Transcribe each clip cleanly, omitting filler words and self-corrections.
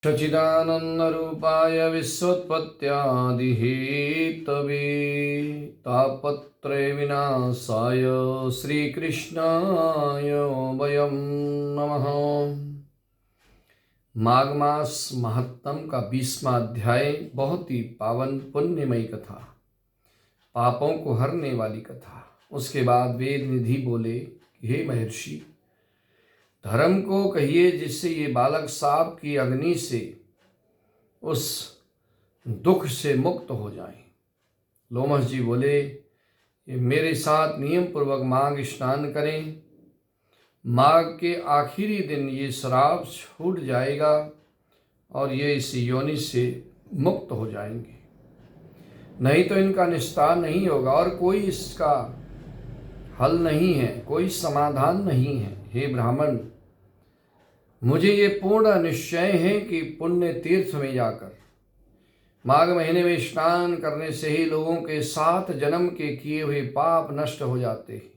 सच्चिदानन्दरूपाय विश्वोत्पत्त्यादिहेतवे तापत्रय विनाशाय श्रीकृष्णाय वयं नमः। माघ मास महात्म का 20वां अध्याय बहुत ही पावन पुण्यमयी कथा, पापों को हरने वाली कथा। उसके बाद वेद निधि बोले, हे महर्षि, धर्म को कहिए जिससे ये बालक साप की अग्नि से उस दुख से मुक्त हो जाएं। लोमस जी बोले, ये मेरे साथ नियम पूर्वक माघ स्नान करें। माघ के आखिरी दिन ये श्राप छूट जाएगा और ये इस योनि से मुक्त हो जाएंगे, नहीं तो इनका निस्तार नहीं होगा और कोई इसका हल नहीं है, कोई समाधान नहीं है। हे ब्राह्मण, मुझे ये पूर्ण निश्चय है कि पुण्य तीर्थ में जाकर माघ महीने में स्नान करने से ही लोगों के 7 जन्म के किए हुए पाप नष्ट हो जाते हैं।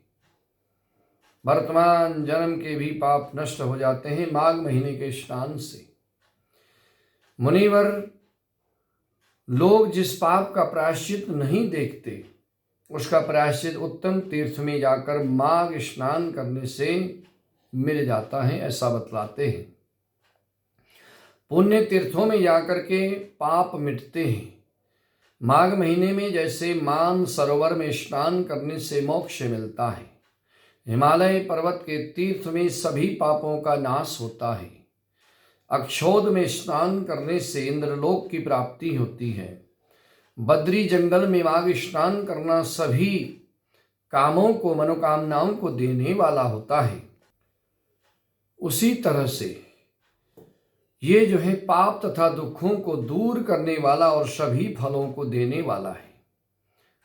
वर्तमान जन्म के भी पाप नष्ट हो जाते हैं माघ महीने के स्नान से। मुनिवर लोग जिस पाप का प्रायश्चित नहीं देखते, उसका प्रायश्चित उत्तम तीर्थ में जाकर माघ स्नान करने से मिल जाता है, ऐसा बतलाते हैं। पुण्य तीर्थों में जाकर के पाप मिटते हैं। माघ महीने में जैसे मान सरोवर में स्नान करने से मोक्ष मिलता है, हिमालय पर्वत के तीर्थ में सभी पापों का नाश होता है। अक्षोद में स्नान करने से इंद्रलोक की प्राप्ति होती है। बद्री जंगल में माघ स्नान करना सभी कामों को, मनोकामनाओं को देने वाला होता है। उसी तरह से ये जो है पाप तथा दुखों को दूर करने वाला और सभी फलों को देने वाला है।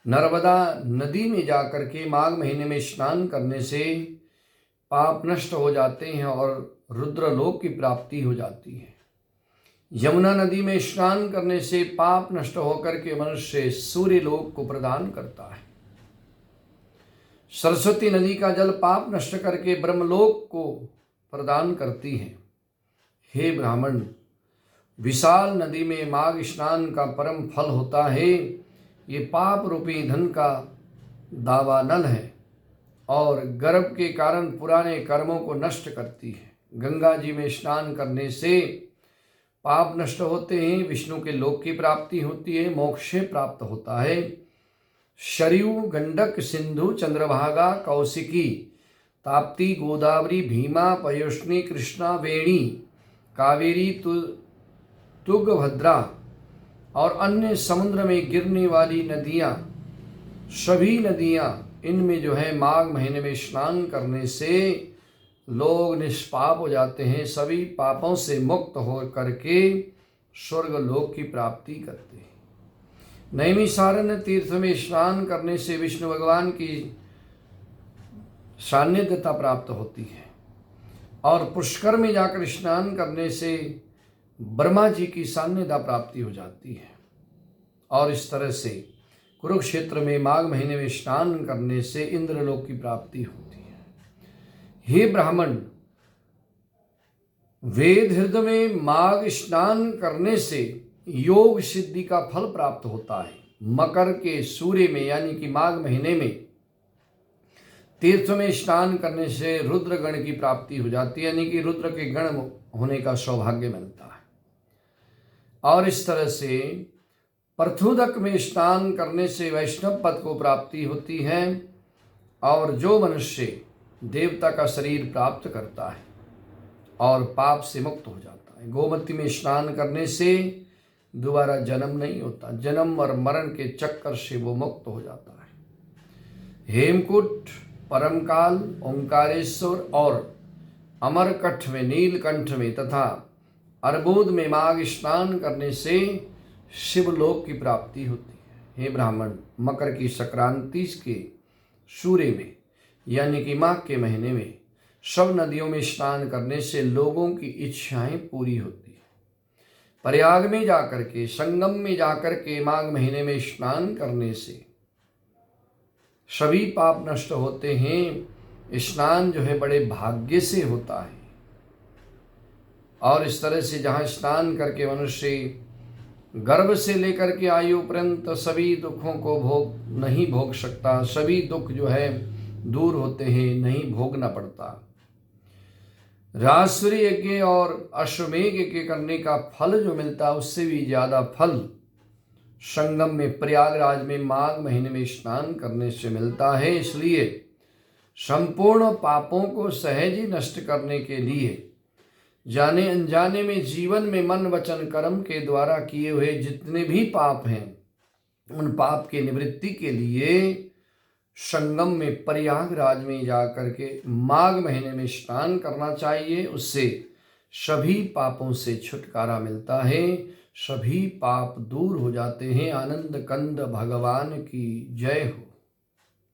नर्मदा नदी में जाकर के माघ महीने में स्नान करने से पाप नष्ट हो जाते हैं और रुद्रलोक की प्राप्ति हो जाती है। यमुना नदी में स्नान करने से पाप नष्ट होकर के मनुष्य सूर्य लोक को प्रदान करता है। सरस्वती नदी का जल पाप नष्ट करके ब्रह्मलोक को प्रदान करती है। हे ब्राह्मण, विशाल नदी में माघ स्नान का परम फल होता है। ये पाप रूपी धन का दावानल है और गर्भ के कारण पुराने कर्मों को नष्ट करती है। गंगा जी में स्नान करने से पाप नष्ट होते हैं, विष्णु के लोक की प्राप्ति होती है, मोक्ष प्राप्त होता है। शरयू, गंडक, सिंधु, चंद्रभागा, कौशिकी, ताप्ती, गोदावरी, भीमा, पयोष्णी, कृष्णा, वेणी, कावेरी, तुंगभद्रा और अन्य समुद्र में गिरने वाली नदियाँ, सभी नदियाँ, इनमें जो है माघ महीने में स्नान करने से लोग निष्पाप हो जाते हैं, सभी पापों से मुक्त हो करके स्वर्ग लोक की प्राप्ति करते हैं। नैमिषारण्य तीर्थ में स्नान करने से विष्णु भगवान की सान्निध्यता प्राप्त होती है और पुष्कर में जाकर स्नान करने से ब्रह्मा जी की सान्निध्यता प्राप्ति हो जाती है। और इस तरह से कुरुक्षेत्र में माघ महीने में स्नान करने से इंद्रलोक की प्राप्ति होती है। हे ब्राह्मण, वेद हृदय में माघ स्नान करने से योग सिद्धि का फल प्राप्त होता है। मकर के सूर्य में यानी कि माघ महीने में तीर्थ में स्नान करने से रुद्र गण की प्राप्ति हो जाती है, यानी कि रुद्र के गण होने का सौभाग्य मिलता है। और इस तरह से प्रथुदक में स्नान करने से वैष्णव पद को प्राप्ति होती है और जो मनुष्य देवता का शरीर प्राप्त करता है और पाप से मुक्त हो जाता है। गोमती में स्नान करने से दोबारा जन्म नहीं होता, जन्म और मरण के चक्कर से वो मुक्त हो जाता है। हेमकूट, परमकाल, ओंकारेश्वर और अमरकंठ में, नीलकंठ में तथा अर्बुद में माघ स्नान करने से शिवलोक की प्राप्ति होती है। हे ब्राह्मण, मकर की संक्रांति के सूर्य में यानी कि माघ के महीने में सब नदियों में स्नान करने से लोगों की इच्छाएं पूरी होती है। प्रयाग में जाकर के, संगम में जाकर के माघ महीने में स्नान करने से सभी पाप नष्ट होते हैं। स्नान जो है बड़े भाग्य से होता है। और इस तरह से जहाँ स्नान करके मनुष्य गर्भ से लेकर के आयु पर्यंत सभी दुखों को नहीं भोग सकता, सभी दुख जो है दूर होते हैं, नहीं भोगना पड़ता। राजसूरी यज्ञ और अश्वमेघ यज्ञ करने का फल जो मिलता है उससे भी ज्यादा फल संगम में, प्रयागराज में माघ महीने में स्नान करने से मिलता है। इसलिए संपूर्ण पापों को सहज ही नष्ट करने के लिए जाने अनजाने में जीवन में मन वचन कर्म के द्वारा किए हुए जितने भी पाप हैं उन पाप के निवृत्ति के लिए संगम में, प्रयागराज में जाकर के माघ महीने में स्नान करना चाहिए। उससे सभी पापों से छुटकारा मिलता है, सभी पाप दूर हो जाते हैं। आनंद कंद भगवान की जय हो।